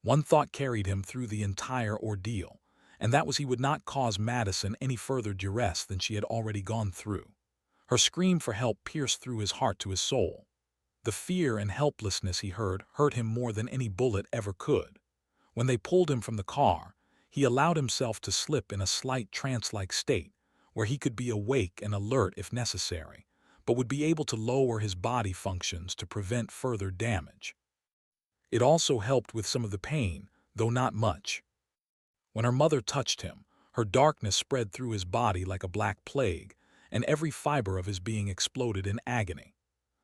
One thought carried him through the entire ordeal, and that was he would not cause Madison any further duress than she had already gone through. Her scream for help pierced through his heart to his soul. The fear and helplessness he heard hurt him more than any bullet ever could. When they pulled him from the car, he allowed himself to slip in a slight trance-like state, where he could be awake and alert if necessary, but would be able to lower his body functions to prevent further damage. It also helped with some of the pain, though not much. When her mother touched him, her darkness spread through his body like a black plague, and every fiber of his being exploded in agony.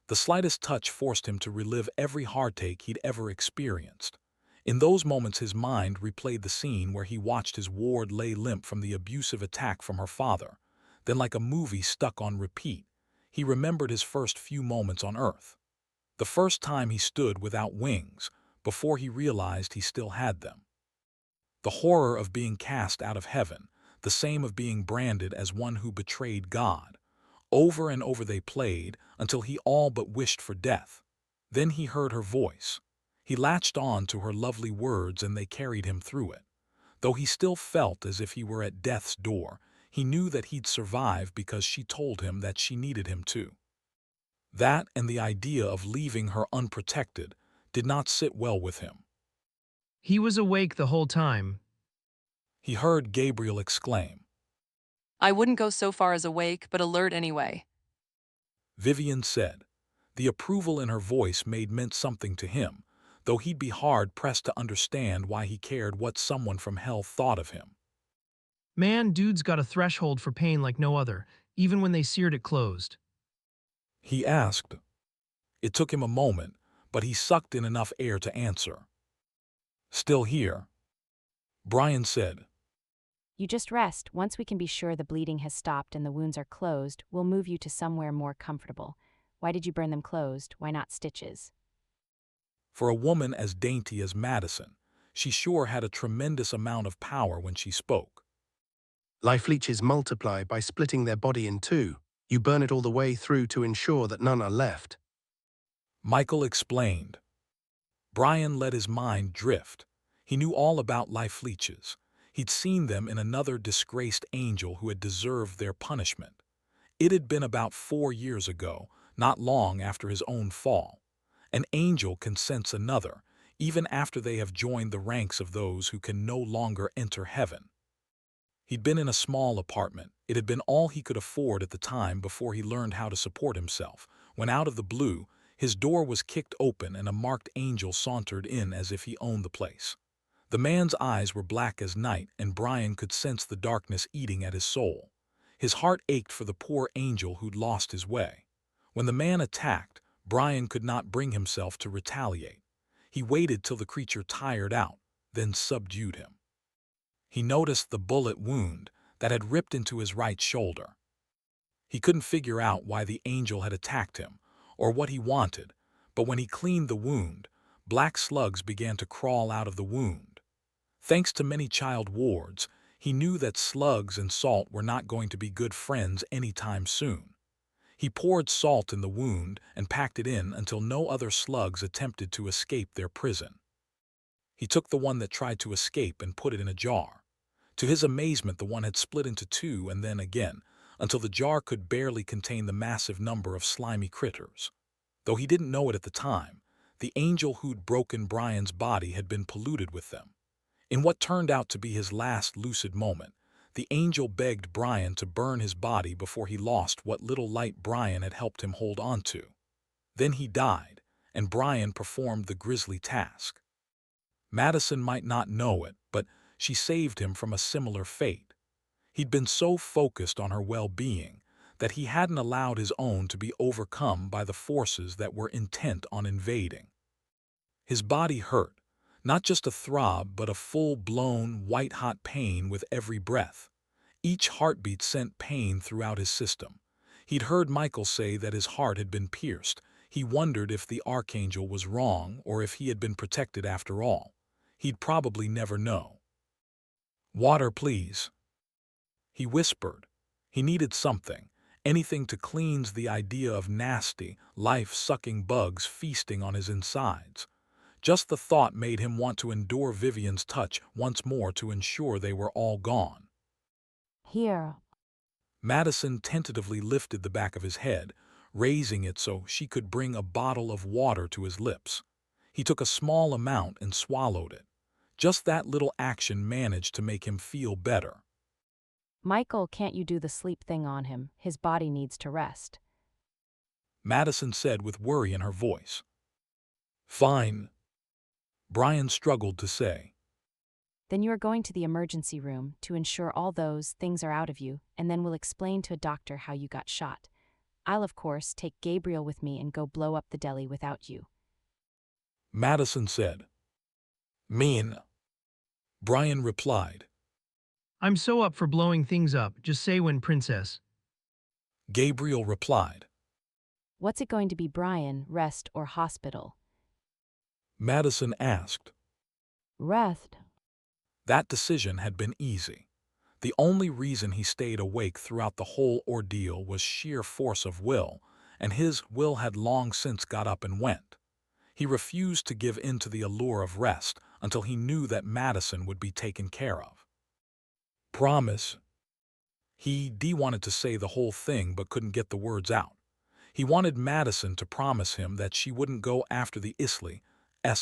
The slightest touch forced him to relive every heartache he'd ever experienced. In those moments his mind replayed the scene where he watched his ward lay limp from the abusive attack from her father. Then, like a movie stuck on repeat, he remembered his first few moments on Earth. The first time he stood without wings, before he realized he still had them. The horror of being cast out of heaven, the same of being branded as one who betrayed God. Over and over they played, until he all but wished for death. Then he heard her voice. He latched on to her lovely words and they carried him through it. Though he still felt as if he were at death's door, he knew that he'd survive because she told him that she needed him too. That and the idea of leaving her unprotected did not sit well with him. He was awake the whole time. He heard Gabriel exclaim. I wouldn't go so far as awake, but alert anyway. Vivian said. The approval in her voice meant something to him, though he'd be hard-pressed to understand why he cared what someone from hell thought of him. Man, dude's got a threshold for pain like no other, even when they seared it closed. He asked. It took him a moment, but he sucked in enough air to answer. Still here? Brian said. You just rest. Once we can be sure the bleeding has stopped and the wounds are closed, we'll move you to somewhere more comfortable. Why did you burn them closed? Why not stitches? For a woman as dainty as Madison, she sure had a tremendous amount of power when she spoke. Life leeches multiply by splitting their body in two. You burn it all the way through to ensure that none are left. Michael explained. Brian let his mind drift. He knew all about life leeches. He'd seen them in another disgraced angel who had deserved their punishment. It had been about 4 years ago, not long after his own fall. An angel can sense another, even after they have joined the ranks of those who can no longer enter heaven. He'd been in a small apartment. It had been all he could afford at the time before he learned how to support himself, when out of the blue, his door was kicked open and a marked angel sauntered in as if he owned the place. The man's eyes were black as night, and Brian could sense the darkness eating at his soul. His heart ached for the poor angel who'd lost his way. When the man attacked, Brian could not bring himself to retaliate. He waited till the creature tired out, then subdued him. He noticed the bullet wound that had ripped into his right shoulder. He couldn't figure out why the angel had attacked him, or what he wanted, but when he cleaned the wound, black slugs began to crawl out of the wound. Thanks to many child wards, he knew that slugs and salt were not going to be good friends anytime soon. He poured salt in the wound and packed it in until no other slugs attempted to escape their prison. He took the one that tried to escape and put it in a jar. To his amazement, the one had split into two and then again, until the jar could barely contain the massive number of slimy critters. Though he didn't know it at the time, the angel who'd broken Brian's body had been polluted with them. In what turned out to be his last lucid moment, the angel begged Brian to burn his body before he lost what little light Brian had helped him hold on to. Then he died, and Brian performed the grisly task. Madison might not know it, but she saved him from a similar fate. He'd been so focused on her well-being that he hadn't allowed his own to be overcome by the forces that were intent on invading. His body hurt, not just a throb but a full-blown, white-hot pain with every breath. Each heartbeat sent pain throughout his system. He'd heard Michael say that his heart had been pierced. He wondered if the archangel was wrong or if he had been protected after all. He'd probably never know. "Water, please," he whispered. He needed something, anything to cleanse the idea of nasty, life-sucking bugs feasting on his insides. Just the thought made him want to endure Vivian's touch once more to ensure they were all gone. Here. Madison tentatively lifted the back of his head, raising it so she could bring a bottle of water to his lips. He took a small amount and swallowed it. Just that little action managed to make him feel better. Michael, can't you do the sleep thing on him? His body needs to rest. Madison said with worry in her voice. Fine, Brian struggled to say. Then you are going to the emergency room to ensure all those things are out of you, and then we'll explain to a doctor how you got shot. I'll, of course, take Gabriel with me and go blow up the deli without you. Madison said. Mean, Brian replied. I'm so up for blowing things up, just say when, princess. Gabriel replied. What's it going to be, Brian, rest or hospital? Madison asked. Rest. That decision had been easy. The only reason he stayed awake throughout the whole ordeal was sheer force of will, and his will had long since got up and went. He refused to give in to the allure of rest until he knew that Madison would be taken care of. Promise. He wanted to say the whole thing but couldn't get the words out. He wanted Madison to promise him that she wouldn't go after the Isley's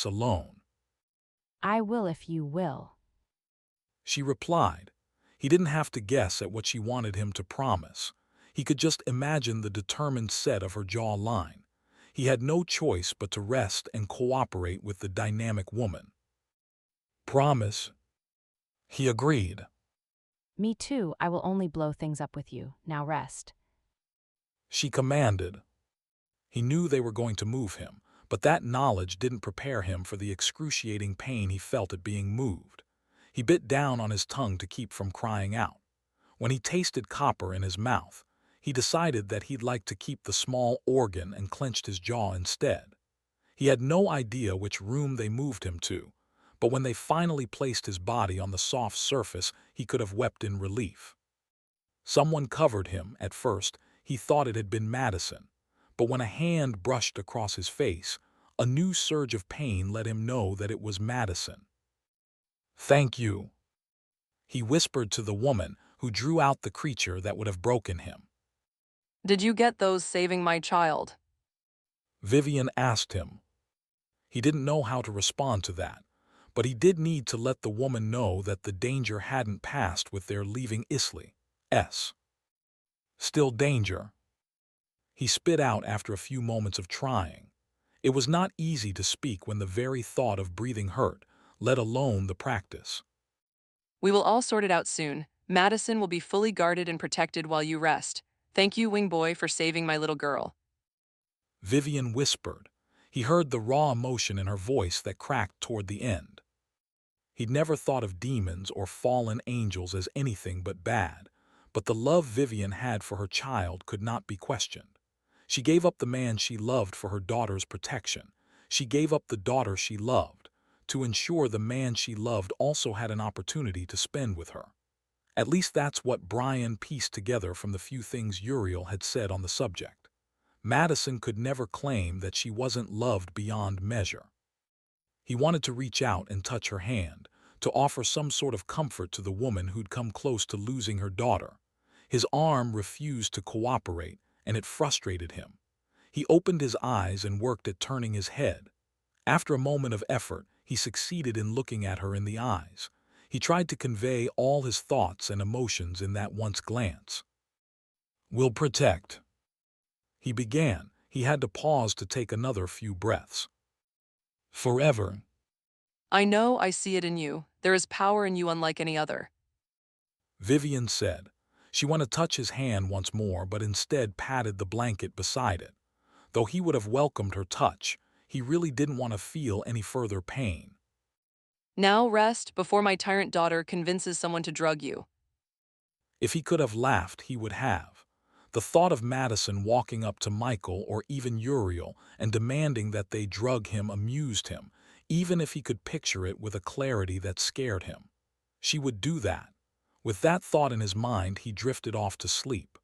alone. I will if you will. She replied. He didn't have to guess at what she wanted him to promise. He could just imagine the determined set of her jawline. He had no choice but to rest and cooperate with the dynamic woman. Promise. He agreed. Me too, I will only blow things up with you. Now rest. She commanded. He knew they were going to move him, but that knowledge didn't prepare him for the excruciating pain he felt at being moved. He bit down on his tongue to keep from crying out. When he tasted copper in his mouth, he decided that he'd like to keep the small organ and clenched his jaw instead. He had no idea which room they moved him to, but when they finally placed his body on the soft surface, he could have wept in relief. Someone covered him. At first, he thought it had been Madison, but when a hand brushed across his face, a new surge of pain let him know that it was Madison. Thank you, he whispered to the woman who drew out the creature that would have broken him. Did you get those saving my child? Vivian asked him. He didn't know how to respond to that, but he did need to let the woman know that the danger hadn't passed with their leaving Isley's. Still danger. He spit out after a few moments of trying. It was not easy to speak when the very thought of breathing hurt, let alone the practice. We will all sort it out soon. Madison will be fully guarded and protected while you rest. Thank you, Wing Boy, for saving my little girl. Vivian whispered. He heard the raw emotion in her voice that cracked toward the end. He'd never thought of demons or fallen angels as anything but bad, but the love Vivian had for her child could not be questioned. She gave up the man she loved for her daughter's protection. She gave up the daughter she loved to ensure the man she loved also had an opportunity to spend with her. At least that's what Brian pieced together from the few things Uriel had said on the subject. Madison could never claim that she wasn't loved beyond measure. He wanted to reach out and touch her hand, to offer some sort of comfort to the woman who'd come close to losing her daughter. His arm refused to cooperate, and it frustrated him. He opened his eyes and worked at turning his head. After a moment of effort, he succeeded in looking at her in the eyes. He tried to convey all his thoughts and emotions in that once glance. "We'll protect," he began. He had to pause to take another few breaths. "Forever." I know, I see it in you. There is power in you unlike any other. Vivian said. She wanted to touch his hand once more, but instead patted the blanket beside it. Though he would have welcomed her touch, he really didn't want to feel any further pain. Now rest before my tyrant daughter convinces someone to drug you. If he could have laughed, he would have. The thought of Madison walking up to Michael or even Uriel and demanding that they drug him amused him, even if he could picture it with a clarity that scared him. She would do that. With that thought in his mind, he drifted off to sleep.